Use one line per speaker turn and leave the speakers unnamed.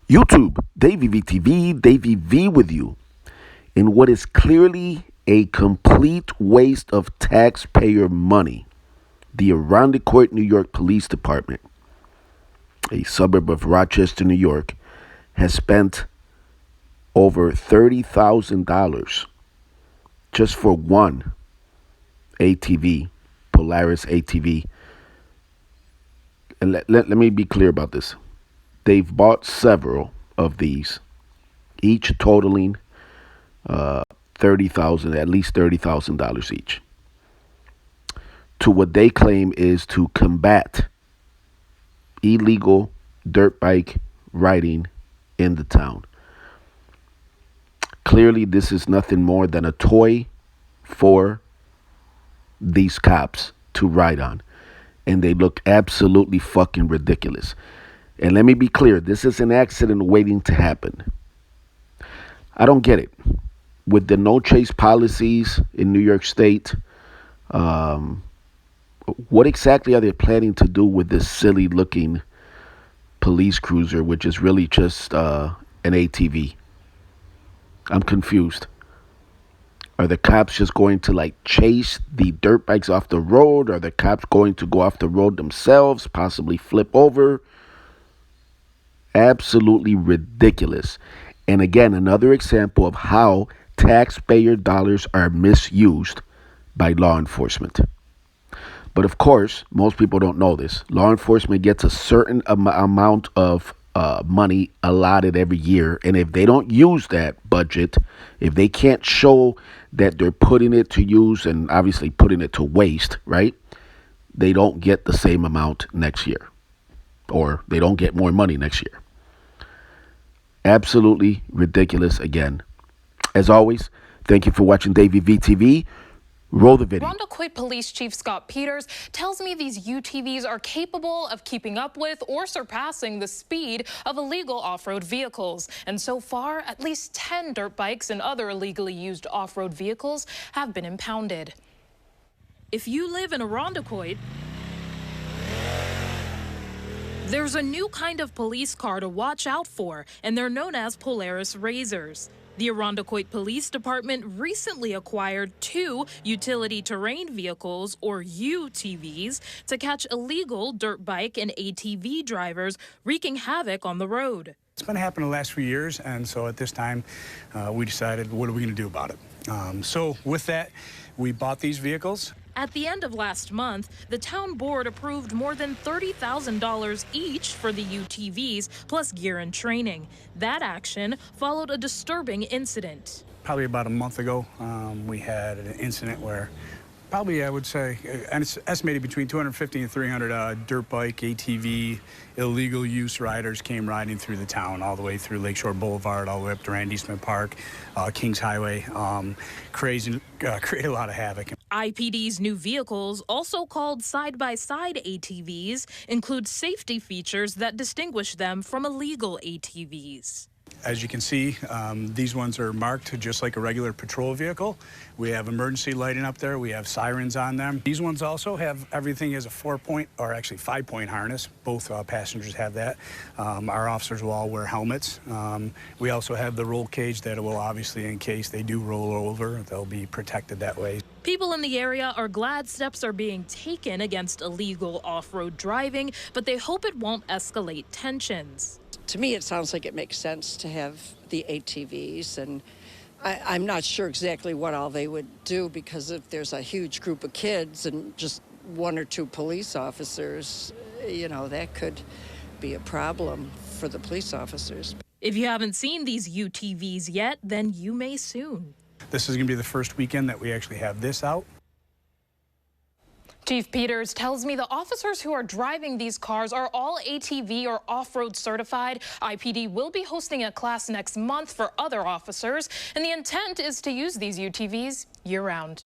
YouTube, Davy VTV, Davy V with you in what is clearly a complete waste of taxpayer money. The Irondequoit, New York Police Department, a suburb of Rochester, New York, has spent over $30,000 just for one ATV, Polaris ATV. And let me be clear about this. They've bought several of these, each totaling at least $30,000 each, to what they claim is to combat illegal dirt bike riding in the town. Clearly, this is nothing more than a toy for these cops to ride on, and they look absolutely fucking ridiculous. And let me be clear, this is an accident waiting to happen. I don't get it. With the no chase policies in New York State, what exactly are they planning to do with this silly looking police cruiser, which is really just an ATV? I'm confused. Are the cops just going to chase the dirt bikes off the road? Are the cops going to go off the road themselves, possibly flip over? Absolutely ridiculous. And again, another example of how taxpayer dollars are misused by law enforcement. But of course, most people don't know this. Law enforcement gets a certain amount of money allotted every year. And if they don't use that budget, if they can't show that they're putting it to use and obviously putting it to waste, right? They don't get the same amount next year, or they don't get more money next year. Absolutely ridiculous again. As always, thank you for watching Davy VTV. Roll the video.
Irondequoit Police Chief Scott Peters tells me these UTVs are capable of keeping up with or surpassing the speed of illegal off-road vehicles. And so far, at least 10 dirt bikes and other illegally used off-road vehicles have been impounded. If you live in Irondequoit, there's a new kind of police car to watch out for, and they're known as Polaris Razors. The Irondequoit Police Department recently acquired 2 utility terrain vehicles, or UTVs, to catch illegal dirt bike and ATV drivers wreaking havoc on the road.
It's been happening the last few years, and so at this time, we decided, what are we going to do about it? So with that, we bought these vehicles.
At the end of last month, the town board approved more than $30,000 each for the UTVs, plus gear and training. That action followed a disturbing incident.
Probably about a month ago, we had an incident where probably, I would say, and it's estimated between 250 and 300 dirt bike, ATV, illegal use riders came riding through the town, all the way through Lakeshore Boulevard, all the way up to Randy Smith Park, Kings Highway. Crazy, created a lot of havoc.
IPD's new vehicles, also called side-by-side ATVs, include safety features that distinguish them from illegal ATVs.
As you can see, these ones are marked just like a regular patrol vehicle. We have emergency lighting up there. We have sirens on them. These ones also have everything as a 4-point, or actually 5-point harness. Both passengers have that. Our officers will all wear helmets. We also have the roll cage that will obviously, in case they do roll over, they'll be protected that way.
People in the area are glad steps are being taken against illegal off-road driving, but they hope it won't escalate tensions.
To me, it sounds like it makes sense to have the ATVs, and I'm not sure exactly what all they would do, because if there's a huge group of kids and just 1 or 2 police officers, you know, that could be a problem for the police officers.
If you haven't seen these UTVs yet, then you may soon.
This is going to be the first weekend that we actually have this out.
Chief Peters tells me the officers who are driving these cars are all ATV or off-road certified. IPD will be hosting a class next month for other officers, and the intent is to use these UTVs year-round.